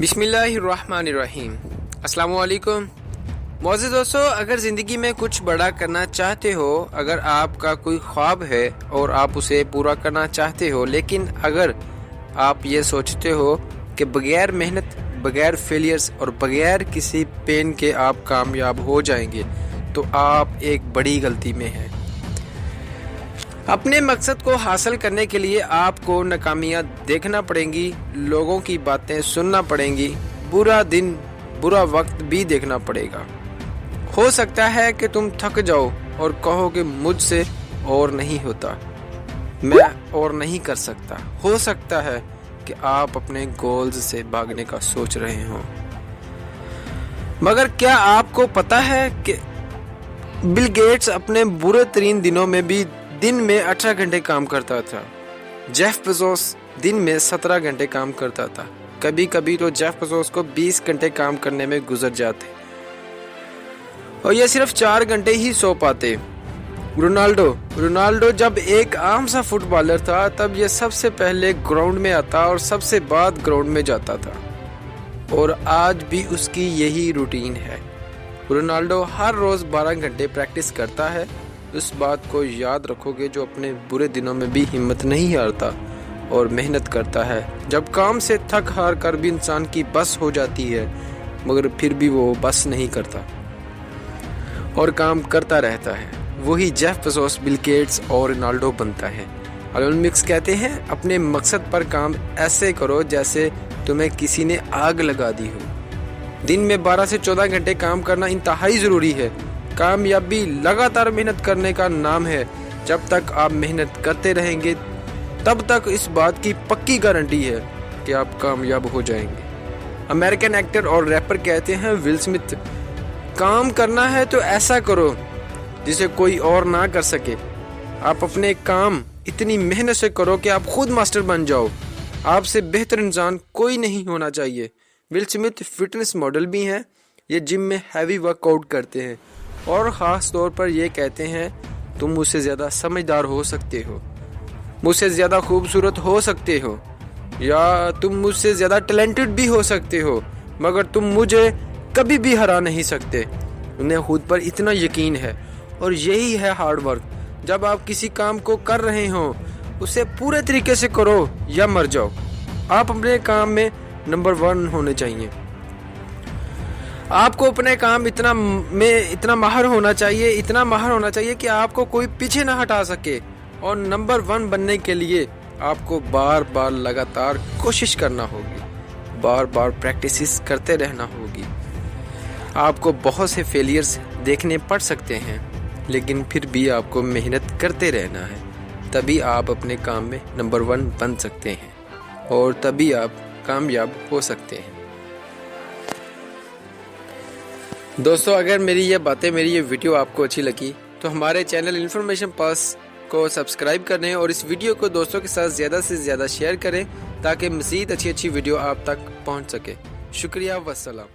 बिस्मिल्लाहिर्रहमानिर्रहीम। अस्सलाम वालेकुम। मोअज़्ज़िज़ दोस्तों, अगर ज़िंदगी में कुछ बड़ा करना चाहते हो, अगर आपका कोई ख्वाब है और आप उसे पूरा करना चाहते हो, लेकिन अगर आप ये सोचते हो कि बगैर मेहनत, बगैर फेलियर्स और बगैर किसी पेन के आप कामयाब हो जाएंगे, तो आप एक बड़ी गलती में हैं। अपने मकसद को हासिल करने के लिए आपको नाकामियाँ देखना पड़ेंगी, लोगों की बातें सुनना पड़ेंगी, बुरा दिन, बुरा वक्त भी देखना पड़ेगा। हो सकता है कि तुम थक जाओ और कहो कि मुझसे और नहीं होता, मैं और नहीं कर सकता। हो सकता है कि आप अपने गोल्स से भागने का सोच रहे हो, मगर क्या आपको पता है कि बिल गेट्स अपने बुरे तरीन दिनों में भी दिन में 18 घंटे काम करता था। जेफ बेज़ोस दिन में 17 घंटे काम करता था। कभी कभी तो जेफ बेज़ोस को 20 घंटे काम करने में गुजर जाते और ये सिर्फ 4 घंटे ही सो पाते। रोनाल्डो जब एक आम सा फुटबॉलर था, तब ये सबसे पहले ग्राउंड में आता और सबसे बाद ग्राउंड में जाता था, और आज भी उसकी यही रूटीन है। रोनाल्डो हर रोज 12 घंटे प्रैक्टिस करता है। उस बात को याद रखोगे जो अपने बुरे दिनों में भी हिम्मत नहीं हारता और मेहनत करता है। जब काम से थक हार कर भी इंसान की बस हो जाती है, मगर फिर भी वो बस नहीं करता और काम करता रहता है। वही जेफ बेज़ोस, बिल गेट्स और रोनाल्डो बनता है। ओलंपिक्स कहते हैं, अपने मकसद पर काम ऐसे करो जैसे तुम्हें किसी ने आग लगा दी हो। दिन में 12 से 14 घंटे काम करना इंतहाई ज़रूरी है। कामयाबी लगातार मेहनत करने का नाम है। जब तक आप मेहनत करते रहेंगे, तब तक इस बात की पक्की गारंटी है कि आप कामयाब हो जाएंगे। अमेरिकन एक्टर और रैपर कहते हैं, विल स्मिथ, काम करना है तो ऐसा करो जिसे कोई और ना कर सके। आप अपने काम इतनी मेहनत से करो कि आप खुद मास्टर बन जाओ। आपसे बेहतर इंसान कोई नहीं होना चाहिए। विल स्मिथ फिटनेस मॉडल भी हैं। ये जिम में हैवी वर्कआउट करते हैं और ख़ास तौर पर ये कहते हैं, तुम मुझसे ज़्यादा समझदार हो सकते हो, मुझसे ज़्यादा खूबसूरत हो सकते हो, या तुम मुझसे ज़्यादा टैलेंटेड भी हो सकते हो, मगर तुम मुझे कभी भी हरा नहीं सकते। उन्हें खुद पर इतना यकीन है, और यही है हार्ड वर्क। जब आप किसी काम को कर रहे हो, उसे पूरे तरीके से करो या मर जाओ। आप अपने काम में नंबर 1 होने चाहिए। आपको अपने काम इतना माहिर होना चाहिए कि आपको कोई पीछे ना हटा सके। और नंबर 1 बनने के लिए आपको बार बार लगातार कोशिश करना होगी, बार बार प्रैक्टिस करते रहना होगी। आपको बहुत से फेलियर्स देखने पड़ सकते हैं, लेकिन फिर भी आपको मेहनत करते रहना है। तभी आप अपने काम में नंबर 1 बन सकते हैं, और तभी आप कामयाब हो सकते हैं। दोस्तों, अगर मेरी ये वीडियो आपको अच्छी लगी, तो हमारे चैनल इन्फॉर्मेशन पास को सब्सक्राइब करें और इस वीडियो को दोस्तों के साथ ज़्यादा से ज़्यादा शेयर करें, ताकि मज़ीद अच्छी वीडियो आप तक पहुंच सके। शुक्रिया, वस्सलाम।